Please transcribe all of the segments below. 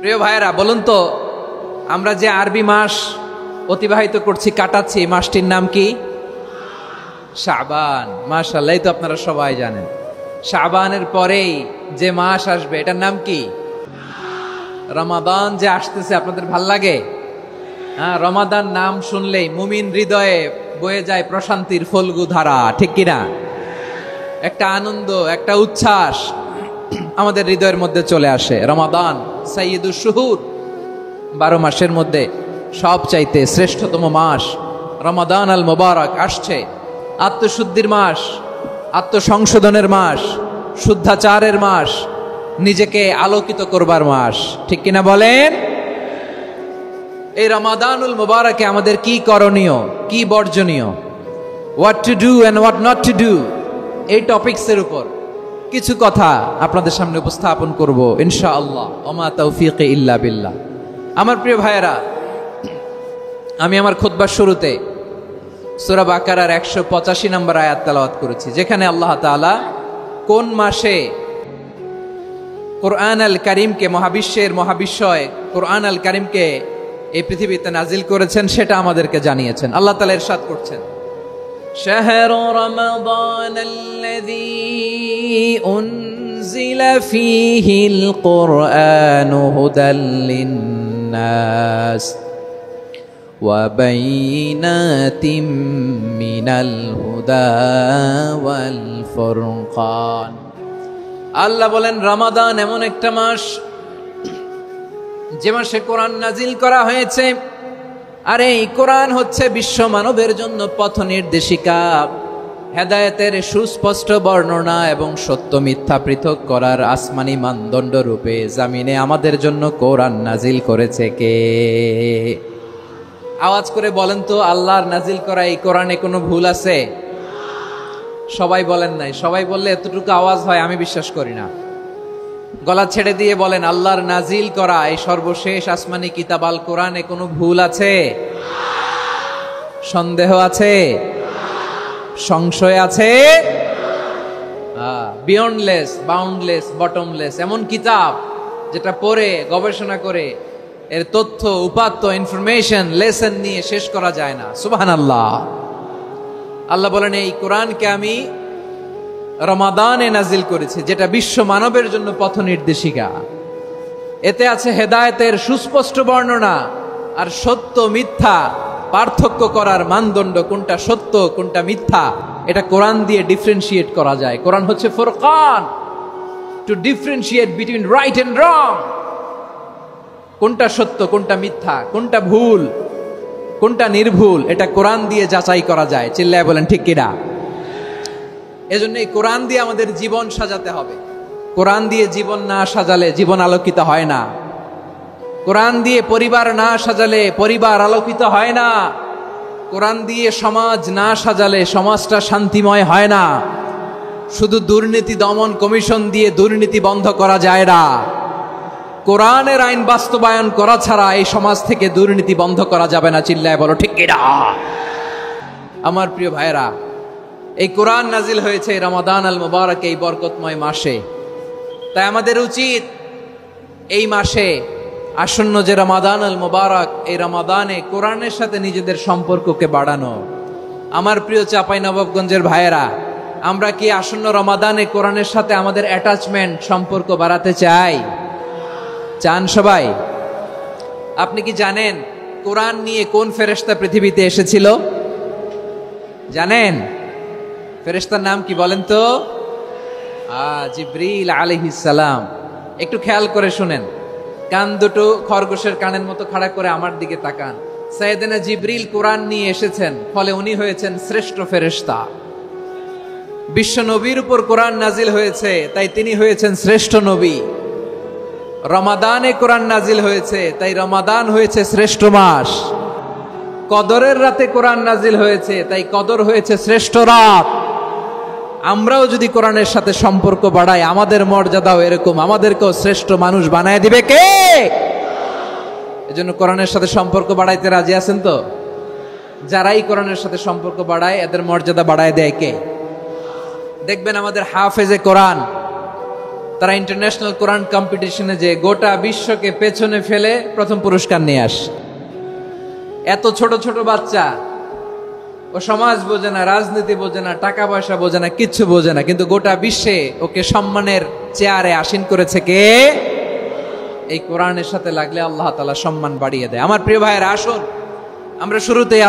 প্রিয় ভাইয়েরা, বলুন তো, আমরা যে আরবি মাস অতিবাহিত করছি, কাটাচ্ছি, মাসটির নাম কি? শাবান। মাশাআল্লাহ, এই তো আপনারা সবাই জানেন। শাবানের পরেই যে মাস আসবে এটার নাম কি? রমাদান। যে আসতেছে, আপনাদের ভাল লাগে? হ্যাঁ, রমাদান নাম শুনলেই মুমিন হৃদয়ে বয়ে যায় প্রশান্তির ফল্গু ধারা, ঠিক কিনা? একটা আনন্দ, একটা উচ্ছ্বাস আমাদের হৃদয়ের মধ্যে চলে আসে। রমাদান সাইয়্যিদুশ শুহুর, 12 মাসের মধ্যে সবচাইতে শ্রেষ্ঠতম মাস রমাদান আল মুবারক আসছে। আত্মশুদ্ধির মাস, আত্মসংশোধনের মাস, শুদ্ধাচারের মাস, নিজেকে আলোকিত করবার মাস, ঠিক কিনা বলেন? এই রমাদানুল মুবারকে আমাদের কি করণীয়, কি বর্জনীয়, what to do and what not to do, এই টপিকসের উপর কিছু কথা আপনাদের সামনে উপস্থাপন করব ইনশাআল্লাহ। ওমা তাওফীকি ইল্লা বিল্লাহ। আমার প্রিয় ভাইয়েরা, আমি আমার খুতবার শুরুতে সূরা বাকারার 185 নম্বর আয়াত তেলাওয়াত করেছি, যেখানে আল্লাহ তাআলা কোন মাসে কোরআন আল কারীমকে, মহাবিশ্বের মহাবিশ্বয় কোরআন আল কারীমকে এই পৃথিবীতে নাজিল করেছেন সেটা আমাদেরকে জানিয়েছেন। আল্লাহ তাআলা ইরশাদ করছেন, শাহরু রমাদান আল্লাযী উনজিলা ফীহিল কুরআনু হুদাল লিন্নাস ওয়া বাইয়িনাতিম মিনাল হুদা ওয়াল ফুরকান। আল্লাহ বলেন, রমাদান এমন একটা মাস যে মাসে কোরআন নাজিল করা হয়েছে। আর এই কোরআন হচ্ছে বিশ্ব মানবের জন্য পথ নির্দেশিকা, হেদায়েতের সুস্পষ্ট বর্ণনা এবং সত্য মিথ্যা পৃথক করার আসমানি মানদণ্ড রূপে জামিনে আমাদের জন্য কোরআন নাজিল করেছে কে? আওয়াজ করে বলেন তো, আল্লাহর নাজিল করা এই কোরআনে কোনো ভুল আছে? সবাই বলেন নাই। সবাই বললে এতটুকু আওয়াজ হয় আমি বিশ্বাস করি না। গলা ছেড়ে দিয়ে বলেন, আল্লাহর নাজিল করা এই সর্বশেষ আসমানি কিতাব আল কোরআনে কোনো ভুল আছে? সন্দেহ আছে? সংশয় আছে? বিয়ন্ডলেস, বাউন্ডলেস, বটমলেস, এমন কিতাব যেটা পড়ে গবেষণা করে এর তথ্য, উপাত্ত, ইনফরমেশন, লেসন নিয়ে শেষ করা যায় না। সুবহানাল্লাহ। আল্লাহ বলেন, এই কোরআনকে আমি রমাদানে নাজিল করেছি, যেটা বিশ্ব মানবের জন্য পথ নির্দেশিকা। এতে আছে হেদায়েতের সুস্পষ্ট বর্ণনা আর সত্য মিথ্যা পার্থক্য করার মানদণ্ড, কোনটা সত্য কোনটা মিথ্যা এটা কোরআন দিয়ে ডিফারেন্সিয়েট করা যায়। কোরআন হচ্ছে ফুরকান, to differentiate between right and wrong. কোনটা সত্য, কোনটা মিথ্যা, কোনটা ভুল, কোনটা নির্ভুল, এটা কোরআন দিয়ে যাচাই করা যায়। চিল্লায় বলেন ঠিক কিনা? এজন্য এই কোরআন দিয়ে আমাদের জীবন সাজাতে হবে। কোরআন দিয়ে জীবন না সাজালে জীবন আলোকিত হয় না। কোরআন দিয়ে পরিবার না সাজালে পরিবার আলোকিত হয় না। কোরআন দিয়ে সমাজ না সাজালে সমাজটা শান্তিময় হয় না। শুধু দুর্নীতি দমন কমিশন দিয়ে দুর্নীতি বন্ধ করা যায় না। কোরআনের আইন বাস্তবায়ন করা ছাড়া এই সমাজ থেকে দুর্নীতি বন্ধ করা যাবে না। চিল্লায় বলো ঠিক কিনা? আমার প্রিয় ভাইয়েরা, এই কোরআন নাজিল হয়েছে রমাদান আল মুবারক, এই বরকতময় মাসে। তাই আমাদের উচিত এই মাসে আসন্ন যে রমাদান আল মুবারক, এই রমাদানে কোরআনের সাথে নিজেদের সম্পর্ককে বাড়ানো। আমার প্রিয় চাঁপাইনবাবগঞ্জের ভাইয়েরা, আমরা কি আসন্ন রমাদানে কোরআনের সাথে আমাদের অ্যাটাচমেন্ট, সম্পর্ক বাড়াতে চাই? চান সবাই? আপনি কি জানেন কোরআন নিয়ে কোন ফেরেশতা পৃথিবীতে এসেছিল? জানেন? ফেরেশতার নাম কি বলেন তো? জিবরিল আলাইহিস সালাম। একটু খেয়াল করে শুনেন, কান দুটো খরগোশের কানের মতো খাড়া করে আমার দিকে তাকান। সাইয়েদনা জিবরিল কোরআন নিয়ে এসেছেন, ফলে উনি হয়েছেন শ্রেষ্ঠ ফেরেশতা। বিশ্ব নবীর উপর কোরআন নাজিল হয়েছে, তাই তিনি হয়েছেন শ্রেষ্ঠ নবী। রমাদানে কোরআন নাজিল হয়েছে, তাই রমাদান হয়েছে শ্রেষ্ঠ মাস। কদরের রাতে কোরআন নাজিল হয়েছে, তাই কদর হয়েছে শ্রেষ্ঠ রাত। আমরাও যদি কোরআনের সাথে সম্পর্ক বাড়াই, আমাদের মর্যাদাও এরকম, আমাদেরকেও শ্রেষ্ঠ মানুষ বানায় দিবে কে? এজন্য কোরআনের সাথে সম্পর্ক বাড়াইতে রাজি আছেন তো? যারাই কোরআনের সাথে সম্পর্ক বাড়ায় এদের মর্যাদা বাড়ায় দেয় কে? দেখবেন আমাদের হাফেজে কোরআন, তারা ইন্টারন্যাশনাল কোরআন কম্পিটিশনে যে গোটা বিশ্বকে পেছনে ফেলে প্রথম পুরস্কার নিয়ে আসে। এত ছোট ছোট বাচ্চা, ও সমাজ বোঝে না, রাজনীতি বোঝে না, টাকা পয়সা বোঝে না, কিচ্ছু বোঝে না, কিন্তু গোটা বিশ্বে ওকে সম্মানের চেয়ারে আসীন করেছে কে? এই কোরআনের সাথে লাগলে আল্লাহ তাআলা সম্মান বাড়িয়ে দেয়। আমার প্রিয় ভাইয়েরা, আসুন আমরা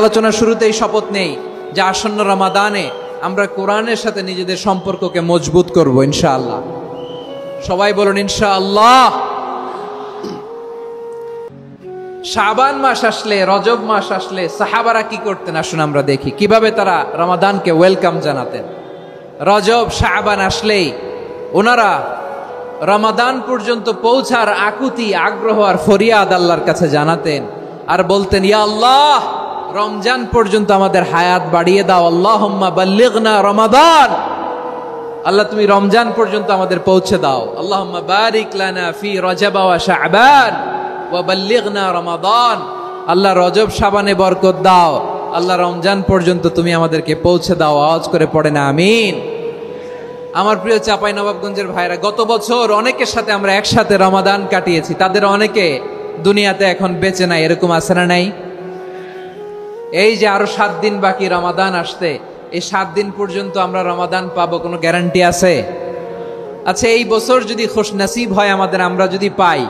আলোচনার শুরুতেই শপথ নেই যে আসন্ন রমাদানে আমরা কোরআনের সাথে নিজেদের সম্পর্ককে মজবুত করব ইনশাআল্লাহ। সবাই বলুন ইনশাআল্লাহ। শাবান মাস আসলে, রজব মাস আসলে সাহাবারা কি করতেন আসুন আমরা দেখি কিভাবে তারা রমাদানকে ওয়েলকাম জানাতেন। রজব শাবান আসলেই ওনারা রমাদান পর্যন্ত পৌঁছার আকুতি, আগ্রহ আর ফরিয়াদ আল্লাহর কাছে জানাতেন আর বলতেন, ইয়া আল্লাহ, রমজান পর্যন্ত আমাদের হায়াত বাড়িয়ে দাও। আল্লাহুম্মা বাল্লিগনা রমাদান, আল্লাহ তুমি রমজান পর্যন্ত আমাদের পৌঁছে দাও। আল্লাহুম্মা বারিক লানা ফি রজব ওয়া শাবান ওয়া বাল্লিগনা রমাদান, আল্লাহ রজব শাবানে বরকত দাও, আল্লাহ রমজান পর্যন্ত তুমি আমাদেরকে পৌঁছে দাও। আওয়াজ করে পড়েন আমিন। আমার প্রিয় চাঁপাইনবাবগঞ্জের ভাইরা, গত বছর অনেকের সাথে আমরা একসাথে রমাদান কাটিয়েছি, তাদের অনেকে দুনিয়াতে এখন বেঁচে নাই, এরকম আছে না নাই? এই যে আরো 7 দিন বাকি রমাদান আসতে, এই 7 দিন পর্যন্ত আমরা রমাদান পাবো, কোনো গ্যারান্টি আছে? আচ্ছা, এই বছর যদি খুশনসিব হয় আমাদের, আমরা যদি পাই,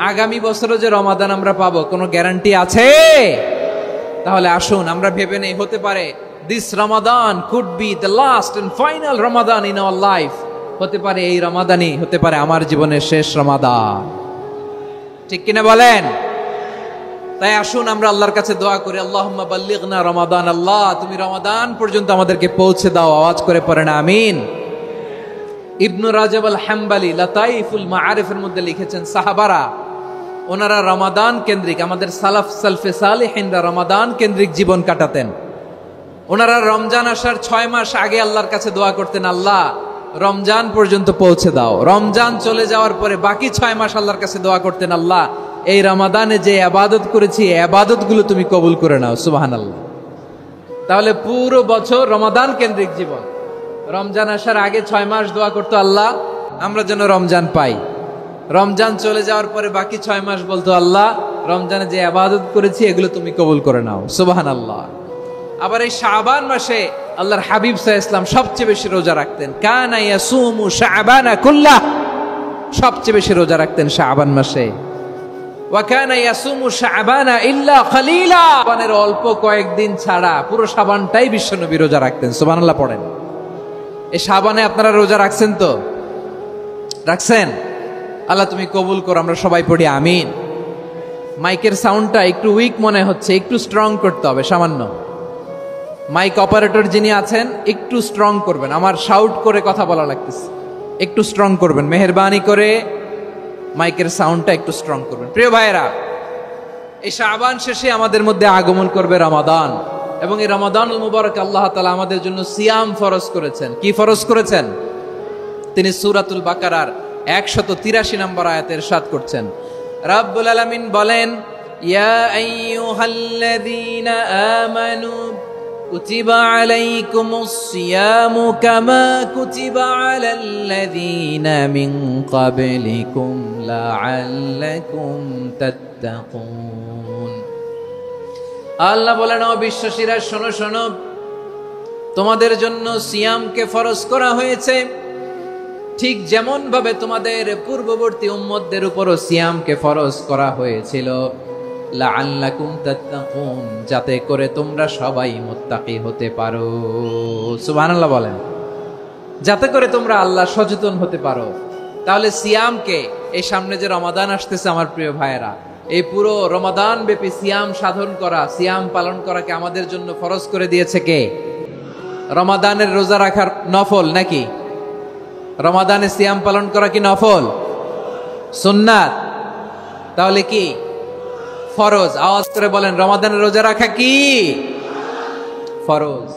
আগামী বছরও যে রমাদান আমরা পাবো, কোনো গ্যারান্টি আছে? তাহলে আসুন আমরা ভেবে নেই, হতে পারে this Ramadan could be the last and final Ramadan in our life. হতে পারে এই রমাদানই হতে পারে আমার জীবনের শেষ রমাদান। ঠিক কিনা বলেন? তাই আসুন আমরা আল্লাহর কাছে দোয়া করি, আল্লাহুম্মা বাল্লিগনা রমাদান, আল্লাহ তুমি রমাদান পর্যন্ত আমাদেরকে পৌঁছে দাও। আওয়াজ করে পড়েন আমিন। ইবনু রাজব আল হাম্বলি লাতাইফুল মাআরিফের মধ্যে লিখেছেন, সাহাবারা ওনারা রমাদান কেন্দ্রিক, আমাদের সালাফ সালফে সালেহিনরা রমাদান কেন্দ্রিক জীবন কাটাতেন। ওনারা রমজান আসার 6 মাস আগে আল্লাহর কাছে দোয়া করতেন, আল্লাহ রমজান পর্যন্ত পৌঁছে দাও। রমজান চলে যাওয়ার পরে বাকি 6 মাস আল্লাহর কাছে দোয়া করতেন, আল্লাহ এই রমাদানে যে ইবাদত করেছি এই ইবাদতগুলো তুমি কবুল করে নাও। সুবহানাল্লাহ। তাহলে পুরো বছর রমাদান কেন্দ্রিক জীবন। রমজান আসার আগে 6 মাস দোয়া করতো, আল্লাহ আমরা যেন রমজান পাই। রমজান চলে যাওয়ার পরে বাকি 6 মাস বলতো, আল্লাহ রমজানে যে ইবাদত করেছি এগুলো তুমি কবুল করে নাও। সুবহানাল্লাহ। আবার এই শাবান মাসে আল্লাহর হাবিব সাল্লাল্লাহু আলাইহি ওয়াসাল্লাম সবচেয়ে বেশি রোজা রাখতেন। কানা ইয়াসুমু শাবানা কুল্লাহ, সবচেয়ে বেশি রোজা রাখতেন শাবান মাসে। ওয়া কানা ইয়াসুমু শাবানা ইল্লা কলিলা, শাবানের অল্প কয়েকদিন ছাড়া পুরো শাবানটাই বিশ্বনবী রোজা রাখতেন। সুবহানাল্লাহ পড়েন। এই শাবানে আপনারা রোজা রাখছেন তো? রাখছেন? আল্লাহ তুমি কবুল করো, আমরা সবাই পড়ি আমিন। মাইকের সাউন্ডটা একটু উইক মনে হচ্ছে, একটু স্ট্রং করতে হবে সামান্য। মাইক অপারেটর যিনি আছেন একটু স্ট্রং করবেন, আমার শাউট করে কথা বলা লাগতেছে, একটু স্ট্রং করবেন মেহেরবানি করে, মাইকের সাউন্ডটা একটু স্ট্রং করবেন। প্রিয় ভাইয়েরা, এই শাবান শেষে আমাদের মধ্যে আগমন করবে রমাদান, এবং এই রমাদানুল মুবারক আল্লাহ তাআলা আমাদের জন্য সিয়াম ফরজ করেছেন। কি ফরজ করেছেন? তিনি সূরাতুল বাকারার 183 নম্বর আয়াতে ইরশাদ করছেন, রাব্বুল আলামিন বলেন, ইয়া আইয়ুহাল্লাযীনা আমানু কুতিবা আলাইকুমুস সিয়ামু কামা কুতিবা আলাল্লাযীনা মিন ক্বাবলিকুম লাআল্লাকুম তাত্তাকুন। আল্লাহ বলেন, ও বিশ্বাসীরা শোনো শোনো, তোমাদের জন্য সিয়ামকে ফরজ করা হয়েছে, ঠিক যেমন ভাবে তোমাদের পূর্ববর্তী উম্মতদের উপরও সিয়ামকে ফরজ করা হয়েছিল, লাআল্লাকুম তাত্তাকুন, যাতে করে তোমরা সবাই মুত্তাকি হতে পারো। সুবহানাল্লাহ বলেন, যাতে করে তোমরা আল্লাহ সচেতন হতে পারো। তাহলে সিয়ামকে, এই সামনে যে রমাদান আসতেছে আমার প্রিয় ভাইয়েরা, এই পুরো রমাদান ব্যাপী সিয়াম সাধন করা, সিয়াম পালন করাকে আমাদের জন্য ফরজ করে দিয়েছে কে? রমাদানের রোজা রাখার নফল নাকি? রমাদানে সিয়াম পালন করা কি নফল? সুন্নাত? তাহলে কি ফরজ? আওয়াজ করে বলেন, রমাদানের রোজা রাখা কি ফরজ?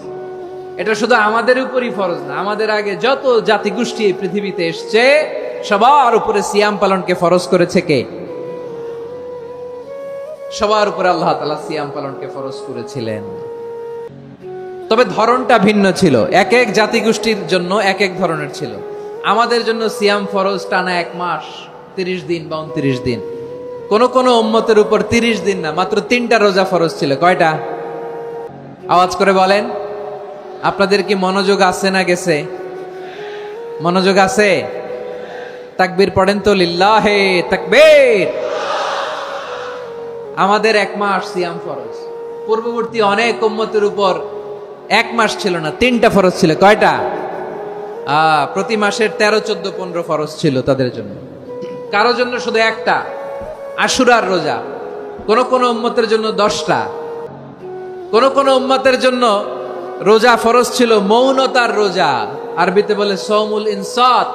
এটা শুধু আমাদের উপরই ফরজ না, আমাদের আগে যত জাতিগোষ্ঠী এই পৃথিবীতে এসছে সবার উপরে সিয়াম পালনকে ফরজ করেছে কে? সবার উপরে আল্লাহ তাআলা সিয়াম পালনকে ফরজ করেছিলেন। তবে ধরনটা ভিন্ন ছিল, এক এক জাতিগোষ্ঠীর জন্য এক এক ধরনের ছিল। আমাদের জন্য সিয়াম ফরজ টানা 1 মাস 30 দিন বা 29 দিন। কোন কোন উম্মতের উপর 30 দিন না, মাত্র 3টা রোজা ফরজ ছিল। কয়টা? আওয়াজ করে বলেন। আপনাদের কি মনোযোগ আছে না গেছে? মনোযোগ আছে? তাকবীর পড়েন তো, লিল্লাহে তাকবীর। আমাদের 1 মাস সিয়াম ফরজ। পূর্ববর্তী অনেক উম্মতের উপর 1 মাস ছিল না, 3টা ফরজ ছিল। কয়টা? প্রতি মাসের 13, 14, 15 ফরজ ছিল তাদের জন্য। কারো জন্য শুধু একটা, আশুরার রোজা। কোন কোন উম্মতের জন্য 10টা। কোন কোন উম্মতের জন্য রোজা ফরজ ছিল মৌনতার রোজা, আরবিতে বলে সৌমুল ইনসাত,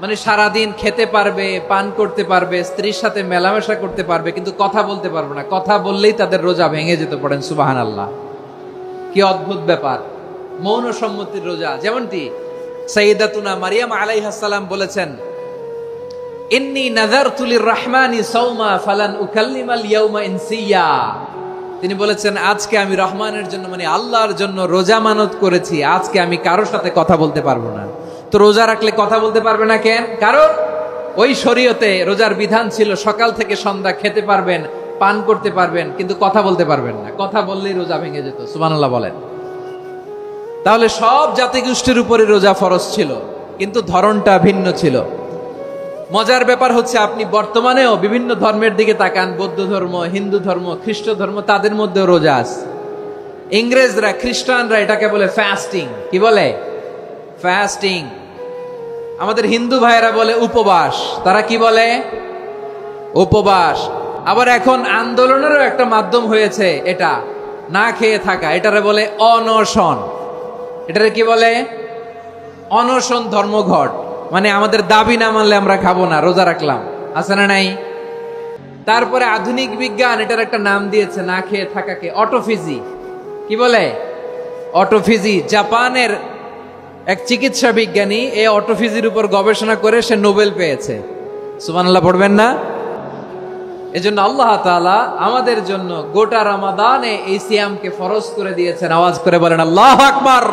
মানে সারাদিন খেতে পারবে, পান করতে পারবে, স্ত্রীর সাথে মেলামেশা করতে পারবে, কিন্তু কথা বলতে পারবে না। কথা বললেই তাদের রোজা ভেঙে যেত। পড়েন সুবহানাল্লাহ। কি অদ্ভুত ব্যাপার! মৌন সম্মতির রোজা। যেমনটি সাইয়্যিদাতুনা মারিয়াম আলাইহিস সালাম বলেছেন, ইন্নী নাযারতু লির-রাহমানি সাওমা ফালান উকাল্লিমাল ইয়াওমা ইনসিয়া। তিনি বলেছেন, আজকে আমি রহমানের জন্য, মানে আল্লাহর জন্য রোজা মানত করেছি, আজকে আমি কারোর সাথে কথা বলতে পারবো না। তো রোজা রাখলে কথা বলতে পারবে না কেন? কারণ ওই শরীয়তে রোজার বিধান ছিল সকাল থেকে সন্ধ্যা খেতে পারবেন, পান করতে পারবেন, কিন্তু কথা বলতে পারবেন না। কথা বললেই রোজা ভেঙে যেত। সুবহানাল্লাহ বলেন। তাহলে সব জাতিগোষ্ঠীর উপরে রোজা ফরজ ছিল, কিন্তু ধরনটা ভিন্ন ছিল। মজার ব্যাপার হচ্ছে, আপনি বর্তমানেও বিভিন্ন ধর্মের দিকে তাকান, বৌদ্ধ ধর্ম, হিন্দু ধর্ম, খ্রিস্ট ধর্ম, তাদের মধ্যেও রোজা আছে। ইংরেজরা, খ্রিস্টানরা এটাকে বলে ফাস্টিং। কি বলে? ফাস্টিং। আমাদের হিন্দু ভাইয়েরা বলে উপবাস। তারা কি বলে? উপবাস। আবার এখন আন্দোলনেরও একটা মাধ্যম হয়েছে এটা, না খেয়ে থাকা। এটারে বলে অনশন। এটারে কি বলে? অনশন ধর্মঘট। মানে আমাদের দাবি না মানলে আমরা খাবো না, রোজা রাখলাম। আছে না নাই? তারপরে আধুনিক বিজ্ঞান এটার একটা নাম দিয়েছে না খেয়ে থাকাকে, অটোফিজি। কি বলে? অটোফিজি। জাপানের এক চিকিৎসা বিজ্ঞানী এই অটোফিজির উপর গবেষণা করে সে নোবেল পেয়েছে। সুবহানাল্লাহ পড়বেন না? এজন্য আল্লাহ তাআলা আমাদের জন্য গোটা রমাদানে এই সিয়ামকে ফরজ করে দিয়েছেন। আওয়াজ করে বলেন আল্লাহু আকবার।